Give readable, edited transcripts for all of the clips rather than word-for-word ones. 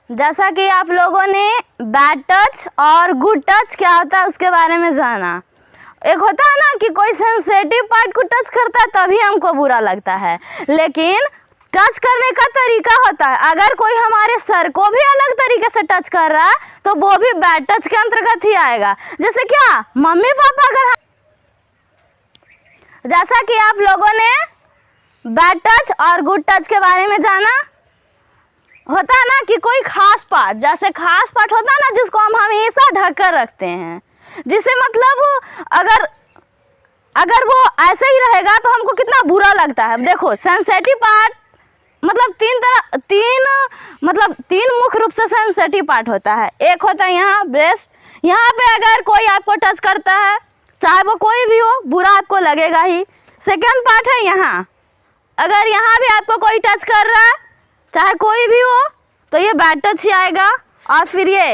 जैसा कि आप लोगों ने बैड टच और गुड टच क्या होता है उसके बारे में जाना। एक होता है ना कि कोई सेंसिटिव पार्ट को टच करता है तभी हमको बुरा लगता है, लेकिन टच करने का तरीका होता है। अगर कोई हमारे सर को भी अलग तरीके से टच कर रहा है तो वो भी बैड टच के अंतर्गत ही आएगा। जैसे क्या मम्मी पापा अगर जैसा कि आप लोगों ने बैड टच और गुड टच के बारे में जाना। होता है ना कि कोई खास पार्ट, जैसे खास पार्ट होता है ना जिसको हम हमेशा ढक कर रखते हैं, जिसे मतलब अगर वो ऐसे ही रहेगा तो हमको कितना बुरा लगता है। देखो सेंसिटिव पार्ट मतलब तीन मुख्य रूप से सेंसिटिव पार्ट होता है। एक होता है यहाँ ब्रेस्ट, यहाँ पे अगर कोई आपको टच करता है चाहे वो कोई भी हो बुरा आपको लगेगा ही। सेकेंड पार्ट है यहाँ, अगर यहाँ भी आपको कोई टच कर रहा है चाहे कोई भी हो तो ये बैड टच ही आएगा। और फिर ये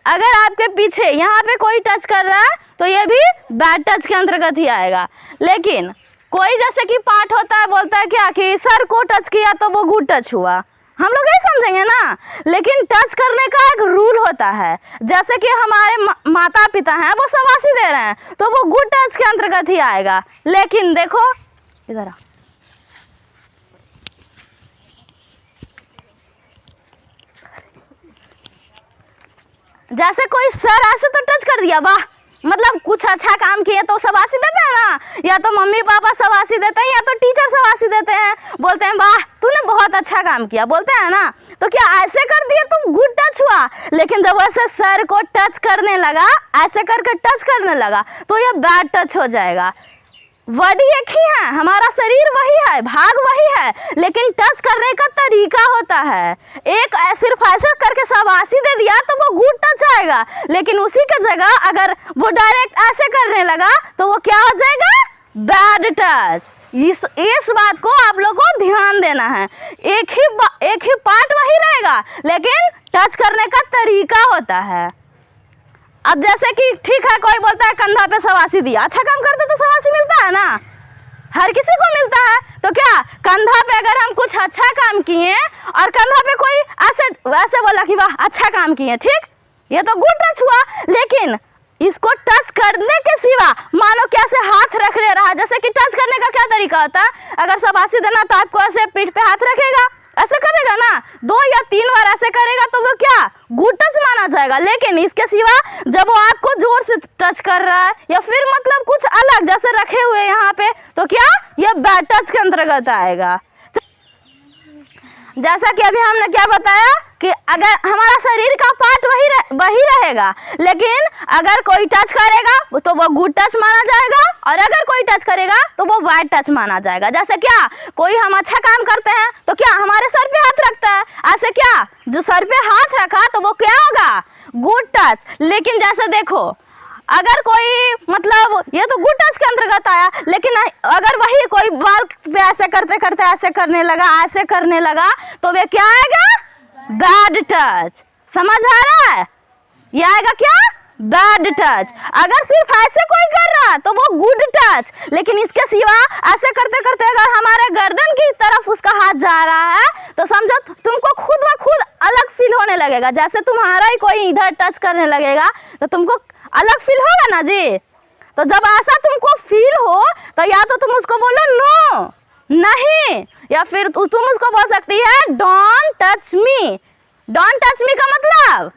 अगर आपके पीछे यहाँ पे कोई टच कर रहा है तो ये भी बैड टच के अंतर्गत ही आएगा। लेकिन कोई जैसे कि पार्ट होता है बोलता है क्या कि सर को टच किया तो वो गुड टच हुआ, हम लोग ये समझेंगे ना। लेकिन टच करने का एक रूल होता है, जैसे कि हमारे माता पिता हैं वो शाबाशी दे रहे हैं तो वो गुड टच के अंतर्गत ही आएगा। लेकिन देखो इधर जैसे कोई सर ऐसे तो टच कर दिया, वाह मतलब कुछ अच्छा काम किए तो शाबाशी देते हैं ना, या तो मम्मी पापा शाबाशी देते हैं या तो टीचर शाबाशी देते हैं, बोलते हैं वाह तूने बहुत अच्छा काम किया, बोलते हैं ना। तो क्या ऐसे कर दिए तो गुड टच हुआ, लेकिन जब वैसे सर को टच करने लगा, ऐसे करके टच करने लगा तो ये बैड टच हो जाएगा। बॉडी एक ही है, हमारा शरीर वही है, भाग वही है, लेकिन टच करने का तरीका होता है। एक सिर्फ ऐसे करके शाबाशी दे दिया तो वो गुड टच आएगा, लेकिन उसी के जगह अगर वो डायरेक्ट ऐसे करने लगा तो वो क्या हो जाएगा, बैड टच। इस बात को आप लोगों को ध्यान देना है। एक ही पार्ट वही रहेगा, लेकिन टच करने का तरीका होता है। अब जैसे कि ठीक है कोई बोलता है कंधा पे शाबाशी दिया, अच्छा काम करते तो शाबाशी मिलता है ना, हर किसी को मिलता है। तो क्या कंधा पे अगर हम कुछ अच्छा काम किए और कंधा पे कोई ऐसे बोला कि वाह अच्छा काम किए, ठीक ये तो गुड टच हुआ, लेकिन इसको टच करने के सिवा मानो कैसे हाथ रख ले रहा है। जैसे कि टच करने का क्या तरीका होता है, अगर शाबाशी देना तो आपको ऐसे पीठ पे हाथ रखेगा, ऐसे करेगा ना 2 या 3 बार ऐसे करेगा तो वो क्या गुड टच माना जाएगा। लेकिन इसके सिवा जब वो आपको जोर से टच कर रहा है या फिर मतलब कुछ अलग जैसे रखे हुए यहाँ पे तो क्या ये बैड टच के अंतर्गत आएगा। जैसा कि अभी हमने क्या बताया कि अगर हमारा शरीर का पार्ट वही रहेगा, लेकिन अगर कोई टच करेगा तो वो गुड टच माना जाएगा और अगर कोई टच करेगा तो वो बैड टच माना जाएगा। जैसे क्या कोई हम अच्छा काम करते हैं तो क्या हमारे सर पे हाथ रखता है, ऐसे क्या जो सर पे हाथ रखा तो वो क्या होगा गुड टच। लेकिन जैसे देखो अगर कोई मतलब ये तो गुड टच के अंतर्गत आया, लेकिन अगर वही कोई बाल पे ऐसे करते करते ऐसे करने लगा तो वे क्या आएगा बैड टच। समझ आ रहा है, ये आएगा क्या बैड टच। अगर सिर्फ ऐसे कोई कर रहा तो वो गुड टच, लेकिन इसके सिवा ऐसे करते करते अगर हमारे गर्दन की तरफ उसका हाथ जा रहा है तो समझो तुमको खुद ब खुद अलग फील होने लगेगा। जैसे तुम्हारा ही कोई इधर टच करने लगेगा तो तुमको अलग फील होगा ना जी। तो जब ऐसा तुमको फील हो तो या तो तुम उसको बोलो नो नहीं, या फिर तुम उसको बोल सकती है don't touch me. Don't touch me का मतलब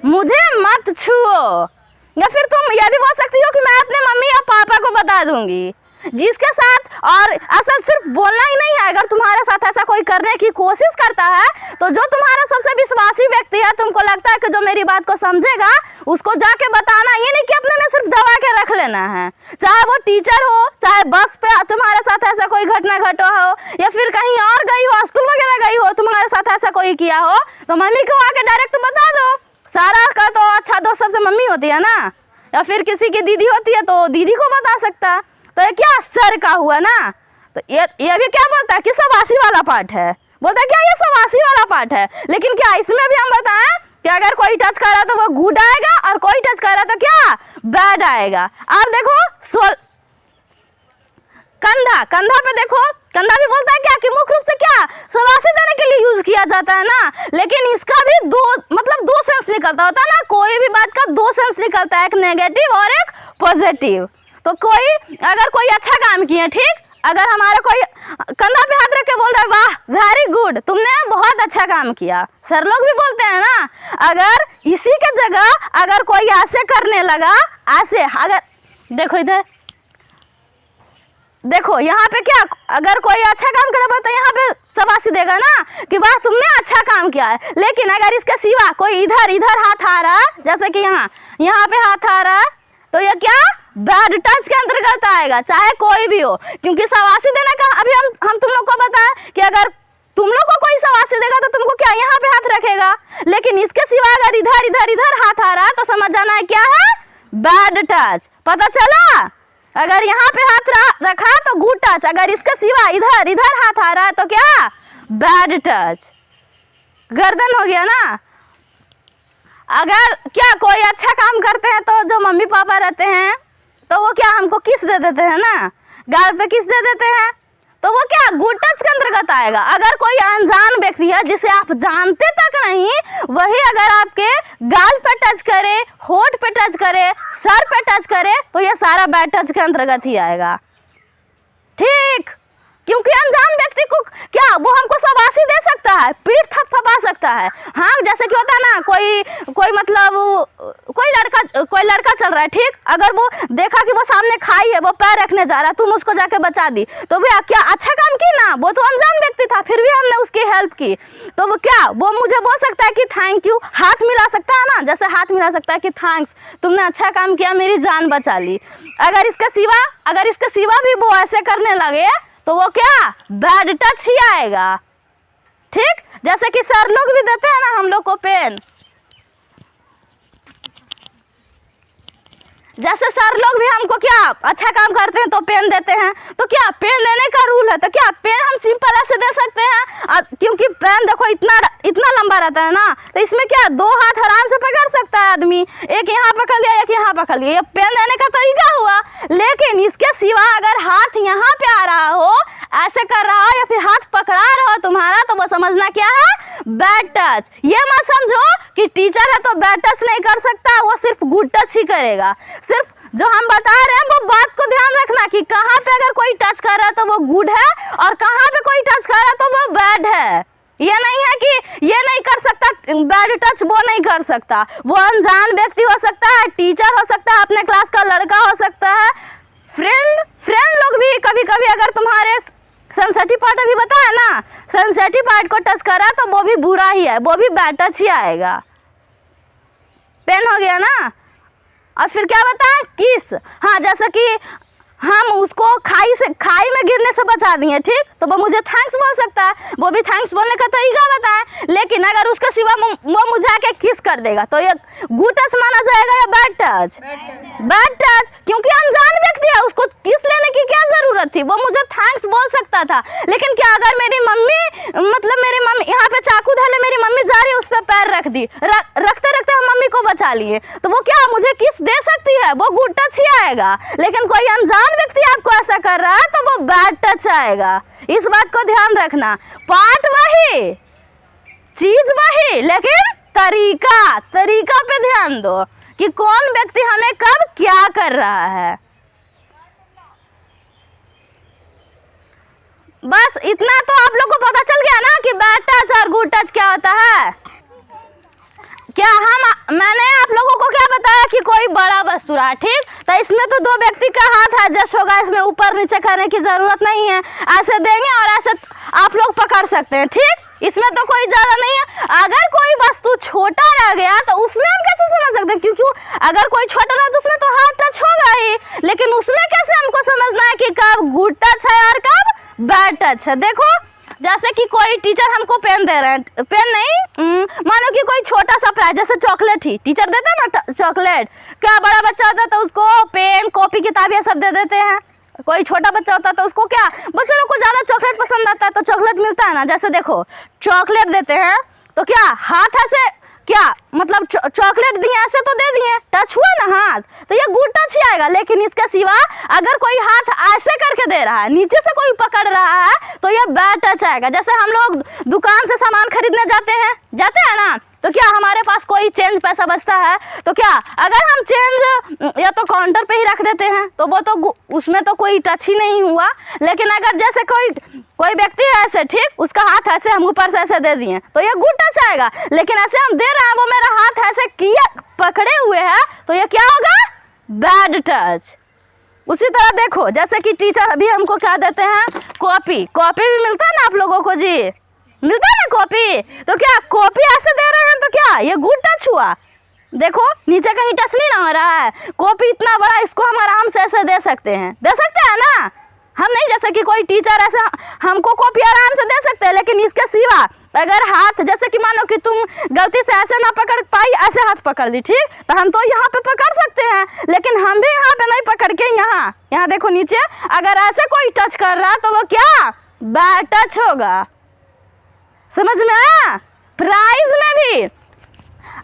मुझे मत छुओ, या फिर तुम ये भी बोल सकती हो कि मैं अपने मम्मी या पापा को बता दूंगी जिसके साथ। और ऐसा सिर्फ बोलना ही नहीं है, अगर तुम्हारे साथ ऐसा कोई करने की कोशिश करता है तो जो तुम्हारा सबसे विश्वासी व्यक्ति है, तुमको लगता है कि जो मेरी बात को समझेगा उसको जाके बताना, ये नहीं कि अपने में सिर्फ दबा के रख लेना है। चाहे वो टीचर हो, चाहे बस पे तुम्हारे साथ ऐसा कोई घटना घटा हो, या फिर कहीं और गई हो, स्कूल वगैरह गई हो, तुम्हारे साथ ऐसा कोई किया हो तो मम्मी को आके डायरेक्ट बता दो। सारा का तो अच्छा दोस्त सबसे मम्मी होती है ना, या फिर किसी की दीदी होती है तो दीदी को बता सकता है। तो ये क्या सर का हुआ ना, तो ये भी क्या बोलता है कि शाबाशी वाला पार्ट है, बोलता है क्या ये शाबाशी वाला पार्ट है। लेकिन क्या इसमें भी हम बताएं कि अगर कोई टच कर रहा तो वो गुड आएगा और कोई टच कर रहा तो क्या बैड आएगा। अब देखो कंधा, कंधा पे देखो, कंधा भी बोलता है क्या कि मुख्य रूप से क्या शाबाशी देने के लिए यूज किया जाता है ना, लेकिन इसका भी दो सेंस निकलता होता है ना, कोई भी बात का दो सेंस निकलता है, एक नेगेटिव और एक पॉजिटिव। तो अगर कोई अच्छा काम किया, ठीक, अगर हमारा कोई कंधा पे हाथ रख के बोल रहा है वाह वेरी गुड, तुमने बहुत अच्छा काम किया, सर लोग भी बोलते हैं ना, अगर इसी के जगह अगर कोई ऐसे करने लगा, ऐसे, अगर देखो इधर देखो, यहाँ पे क्या, अगर कोई अच्छा काम करे तो यहाँ पे शाबाशी देगा ना कि वाह तुमने अच्छा काम किया है, लेकिन अगर इसके सिवा कोई इधर हाथ आ रहा है, जैसे कि यहाँ पे हाथ आ रहा है, तो ये क्या बैड टच के अंतर्गत आएगा, चाहे कोई भी हो, क्योंकि शाबाशी देने का अभी हम तुम लोग को बताएं कि अगर तुम लोग को कोई शाबाशी देगा तो तुमको क्या यहाँ पे हाथ रखेगा, लेकिन इसके सिवा अगर इधर हाथ आ रहा है तो समझ जाना है क्या है, बैड टच। पता चला? अगर यहाँ पे हाथ रखा तो गुड टच, अगर इसके सिवा इधर हाथ आ रहा है तो क्या, बैड टच, गर्दन हो गया ना। अगर क्या कोई अच्छा काम करते हैं तो जो मम्मी पापा रहते हैं तो वो क्या हमको किस दे देते हैं ना, गाल पे किस दे देते हैं, तो वो क्या गुड टच के अंतर्गत आएगा। अगर कोई अनजान व्यक्ति है जिसे आप जानते तक नहीं, वही अगर आपके गाल पे टच करे, होठ पे टच करे, सर पे टच करे, तो ये सारा बैड टच के अंतर्गत ही आएगा, ठीक, क्योंकि अनजान व्यक्ति को क्या वो हमको शाबाशी दे सकता है, पीठ थपथपा सकता है। हाँ, जैसे कि होता है ना, कोई मतलब कोई लड़का चल रहा है, ठीक, अगर वो देखा कि वो सामने खाई है, वो पैर रखने जा रहा है, तुम उसको जाके बचा दी, तो भैया क्या अच्छा काम की ना, वो तो अनजान व्यक्ति था, फिर भी हमने उसकी हेल्प की, तो वो क्या वो मुझे बोल सकता है कि थैंक यू, हाथ मिला सकता है ना, जैसे हाथ मिला सकता है कि थैंक्स, तुमने अच्छा काम किया, मेरी जान बचा ली। अगर इसके सिवा भी वो ऐसे करने लगे तो वो क्या बैड टच ही आएगा, ठीक। जैसे कि सर लोग भी देते हैं ना हम लोग को पेन, जैसे सर लोग भी हमको क्या अच्छा काम करते हैं तो पेन देते हैं, तो क्या पेन लेने का रूल है, तो क्या पेन हम सिंपल ऐसे दे सकते हैं, क्योंकि पेन देखो इतना लंबा रहता है ना, तो इसमें क्या दो हाथ आराम से पकड़ सकता है आदमी, एक यहाँ पकड़ लिया, एक यहाँ पकड़ लिया, ये पेन लेने का तरीका हुआ। लेकिन इसके सिवा अगर हाथ यहाँ पे आ रहा हो, ऐसे कर रहा हो, या फिर हाथ पकड़ा रहा हो तुम्हारा, तो वो समझना क्या है, बैड टच। ये मत समझो कि टीचर है तो बैड टच नहीं कर सकता, वो सिर्फ गुड टच ही करेगा। सिर्फ जो हम बता रहे हैं वो बात को ध्यान रखना कि कहाँ पे अगर कोई टच कर रहा है तो वो गुड है, और कहाँ पे कोई टच कर रहा है तो वो बैड है। ये नहीं है कि ये नहीं कर सकता बैड टच, वो नहीं कर सकता, वो अनजान व्यक्ति हो सकता है, टीचर हो सकता है, अपने क्लास का लड़का हो सकता है, फ्रेंड लोग भी कभी कभी अगर तुम्हारे सेंसिटिव पार्ट अभी बताया ना, सेंसिटिव पार्ट को टच करा तो वो भी बुरा ही है, वो भी बैड टच ही आएगा। पेन हो गया ना। और फिर क्या बताएं, किस, हाँ, जैसे कि हम उसको खाई में गिरने से बचा दिए, ठीक, तो वो मुझे थैंक्स बोल सकता है, वो भी थैंक्स बोलने का तरीका बताएं। लेकिन अगर उसके सिवा वो मुझे आके किस कर देगा तो ये गुड टच माना जाएगा या बैड टच? बैड टच, क्योंकि अनजान व्यक्ति है, उसको किस लेने की क्या जरूरत थी, वो मुझे थैंक्स बोल सकता था। लेकिन क्या अगर मेरी मम्मी यहाँ पे चाकू धरे, मेरी मम्मी जा रही है, उस पर पैर रख दी, रखते रखते हम मम्मी को बचा लिए, तो वो क्या मुझे किस दे सकती है, वो गुड टच ही आएगा। लेकिन कोई अनजान व्यक्ति आपको ऐसा कर रहा है तो वो बैड टच आएगा। इस बात को ध्यान रखना, पार्ट वही, चीज वही, लेकिन तरीका पे ध्यान दो कि कौन व्यक्ति हमें कब क्या कर रहा है। बस इतना तो आप लोग को पता चल गया ना कि बैड टच और गुड टच क्या होता है। क्या मैंने आप लोगों को क्या बताया कि कोई बड़ा वस्तु रहा, ठीक, तो इसमें तो दो व्यक्ति का हाथ एडजस्ट होगा, इसमें ऊपर नीचे करने की जरूरत नहीं है, ऐसे देंगे और ऐसे आप लोग पकड़ सकते हैं, ठीक, इसमें तो कोई ज्यादा नहीं है। अगर कोई वस्तु छोटा रह गया तो उसमें हम कैसे समझ सकते हैं, क्योंकि अगर कोई छोटा रहा तो उसमें तो हाथ टच होगा ही, लेकिन उसमें कैसे हमको समझना है कि कब गुड टच है और कब बैड टच है। देखो जैसे कि कोई टीचर हमको पेन दे रहे हैं, पेन नहीं, मानो कि कोई छोटा सा प्राइज, जैसे चॉकलेट ही टीचर देते हैं ना, चॉकलेट, क्या बड़ा बच्चा होता है तो उसको पेन, कॉपी, किताब ये सब दे देते हैं। कोई छोटा बच्चा होता है तो उसको क्या, बच्चों लोग को ज़्यादा चॉकलेट पसंद आता है तो चॉकलेट मिलता है ना, जैसे देखो चॉकलेट देते हैं तो क्या हाथ ऐसे क्या मतलब चॉकलेट दिए ऐसे तो दे दिए, टच हुआ ना हाथ, तो ये गुड टच ही आएगा। लेकिन इसके सिवा अगर कोई हाथ ऐसे करके दे रहा है, नीचे से कोई पकड़ रहा है, तो ये बैड टच आएगा। जैसे हम लोग दुकान से सामान खरीदने जाते हैं ना, तो क्या हमारे पास कोई चेंज पैसा बचता है, तो क्या अगर हम चेंज या तो काउंटर पे ही रख देते हैं तो वो तो उसमें तो कोई टच ही नहीं हुआ। लेकिन अगर जैसे कोई व्यक्ति है ऐसे, ठीक, उसका हाथ ऐसे हम ऊपर से ऐसे दे दिए तो ये गुड टच आएगा। लेकिन ऐसे हम दे रहे हैं, वो मेरा हाथ ऐसे किया पकड़े हुए है, तो ये क्या होगा, बैड टच। उसी तरह देखो, जैसे कि टीचर भी हमको क्या देते हैं, कॉपी भी मिलता है ना आप लोगों को जी, मिलता है ना कॉपी, तो क्या कॉपी ऐसे दे रहे हैं तो क्या ये गुड टच हुआ। देखो नीचे कहीं टच नहीं ना हो रहा है, कॉपी इतना बड़ा, इसको हम आराम से ऐसे दे सकते हैं ना। हम नहीं, जैसे कि कोई टीचर ऐसे हमको कॉपी आराम से दे सकते हैं, लेकिन इसके सिवा अगर हाथ, जैसे कि मानो कि तुम गलती से ऐसे ना पकड़ पाई, ऐसे हाथ पकड़ ली, ठीक, तो हम तो यहाँ पे पकड़ सकते हैं, लेकिन हम भी यहाँ पे नहीं पकड़ के यहाँ देखो नीचे, अगर ऐसे कोई टच कर रहा तो वो क्या, बैड टच होगा। समझ में आया। प्राइज में भी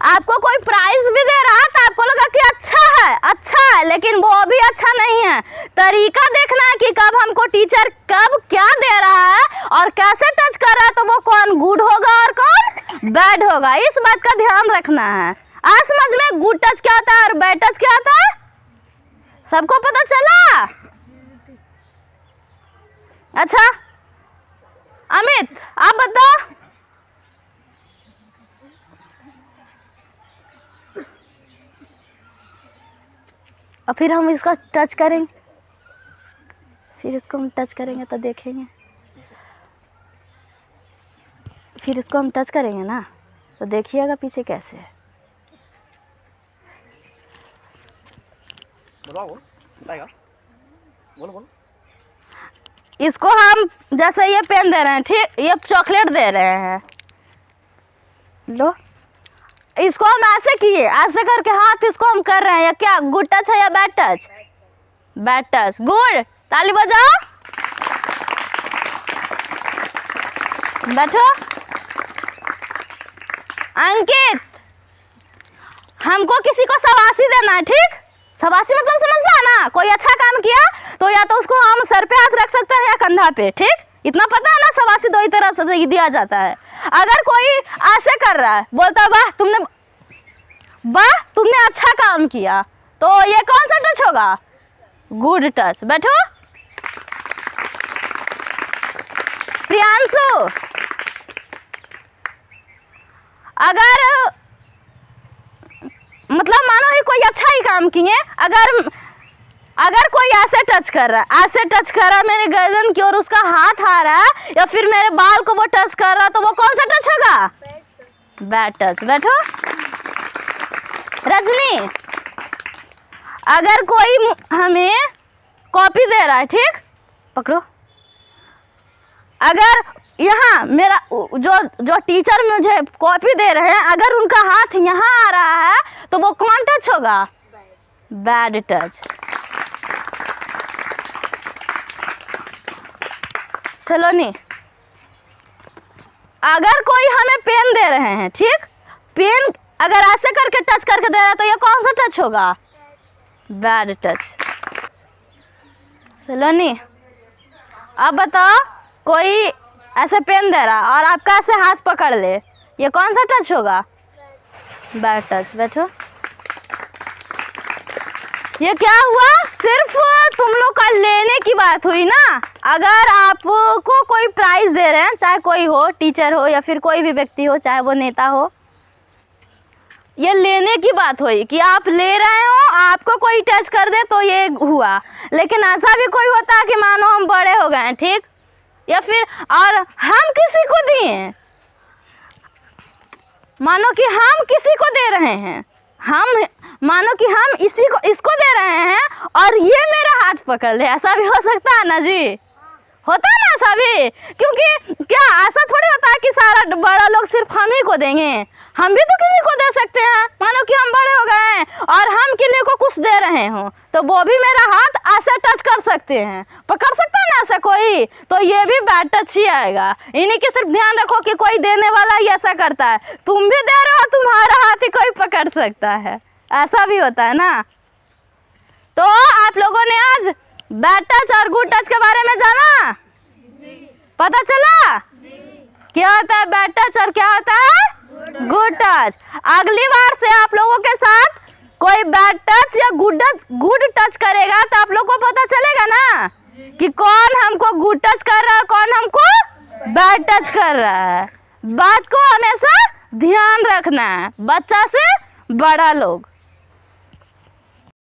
आपको कोई प्राइज भी दे रहा है तो आपको लगा कि अच्छा है, लेकिन वो भी अच्छा नहीं है। तरीका देखना है कि कब हमको टीचर कब क्या दे रहा है और कैसे टच कर रहा है, तो वो कौन गुड होगा और कौन बैड होगा, इस बात का ध्यान रखना है। आज समझ में गुड टच क्या होता है और बैड टच क्या होता है, सबको पता चला। अच्छा अमित आप बताओ। और फिर हम इसको टच करेंगे, फिर इसको हम टच करेंगे तो देखेंगे, फिर इसको हम टच करेंगे ना तो देखिएगा पीछे कैसे है। बोलो। इसको हम जैसे ये पेन दे रहे हैं, ठीक, ये चॉकलेट दे रहे हैं, लो, इसको हम ऐसे किए, ऐसे करके हाथ इसको हम कर रहे हैं, या क्या गुड टच है या bad touch, bad touch. Good, ताली बजाओ, बैठो। अंकित, हमको किसी को शाबाशी देना है, ठीक, शाबाशी मतलब समझता है ना, कोई अच्छा काम किया तो या तो उसको हम सर पे हाथ रख सकते हैं या कंधा पे, ठीक, इतना पता है ना, शाबाशी दो ही तरह से दिया जाता है। अगर कोई ऐसे कर रहा है, बोलता वाह तुमने अच्छा काम किया, तो ये कौन सा टच होगा, गुड टच। बैठो। प्रियांशु, अगर मतलब मानो ही कोई अच्छा ही काम किए, अगर कोई ऐसे टच कर रहा है मेरे गर्दन की ओर, उसका हाथ आ रहा है, या फिर मेरे बाल को वो टच कर रहा है, तो वो कौन सा टच होगा, बैड टच। बैठो। रजनी, अगर कोई हमें कॉपी दे रहा है, ठीक, पकड़ो, अगर यहाँ मेरा जो टीचर मुझे कॉपी दे रहे हैं, अगर उनका हाथ यहाँ आ रहा है तो वो कौन टच होगा, बैड टच। सलोनी, अगर कोई हमें पेन दे रहे हैं, ठीक, पेन अगर ऐसे करके टच करके दे रहा है तो ये कौन सा टच होगा, बैड टच। सलोनी, अब बताओ, कोई ऐसे पेन दे रहा और आपका ऐसे हाथ पकड़ ले, ये कौन सा टच होगा, बैड टच। बैठो। ये क्या हुआ, सिर्फ तुम लोग का लेने की बात हुई ना। अगर आपको कोई प्राइज दे रहे हैं, चाहे कोई हो, टीचर हो या फिर कोई भी व्यक्ति हो, चाहे वो नेता हो, ये लेने की बात हुई कि आप ले रहे हो, आपको कोई टच कर दे तो ये हुआ। लेकिन ऐसा भी कोई होता है कि मानो हम बड़े हो गए, ठीक, या फिर और हम किसी को दिए, मानो कि हम किसी को दे रहे हैं, हम मानो कि हम इसको दे रहे हैं और ये मेरा हाथ पकड़ ले, ऐसा भी हो सकता है ना जी, होता है ना सभी, क्योंकि क्या ऐसा थोड़ी होता है कि सारा बड़ा लोग सिर्फ हम ही को देंगे, हम भी तो किसी को दे सकते हैं। मानो कि हम बड़े हो गए हैं और हम किसी को कुछ दे रहे हो तो वो भी मेरा हाथ ऐसे टच कर सकते हैं, पकड़ सकता है ना ऐसा कोई, तो ये भी बैड टच ही आएगा। इन्हीं की सिर्फ ध्यान रखो कि कोई देने वाला ही ऐसा करता है, तुम भी दे रहे हो तुम्हारा हाथ ही कोई पकड़ सकता है, ऐसा भी होता है ना। तो आप लोगों ने आज बैड टच और गुड टच के बारे में जाना, पता चला क्या होता है बैड टच और क्या होता है गुड टच। अगली बार से आप लोगों के साथ कोई बैड टच या गुड टच करेगा तो आप लोग को पता चलेगा ना कि कौन हमको गुड टच कर रहा है, कौन हमको बैड टच कर रहा है। बात को हमेशा ध्यान रखना है, बच्चा से बड़ा लोग।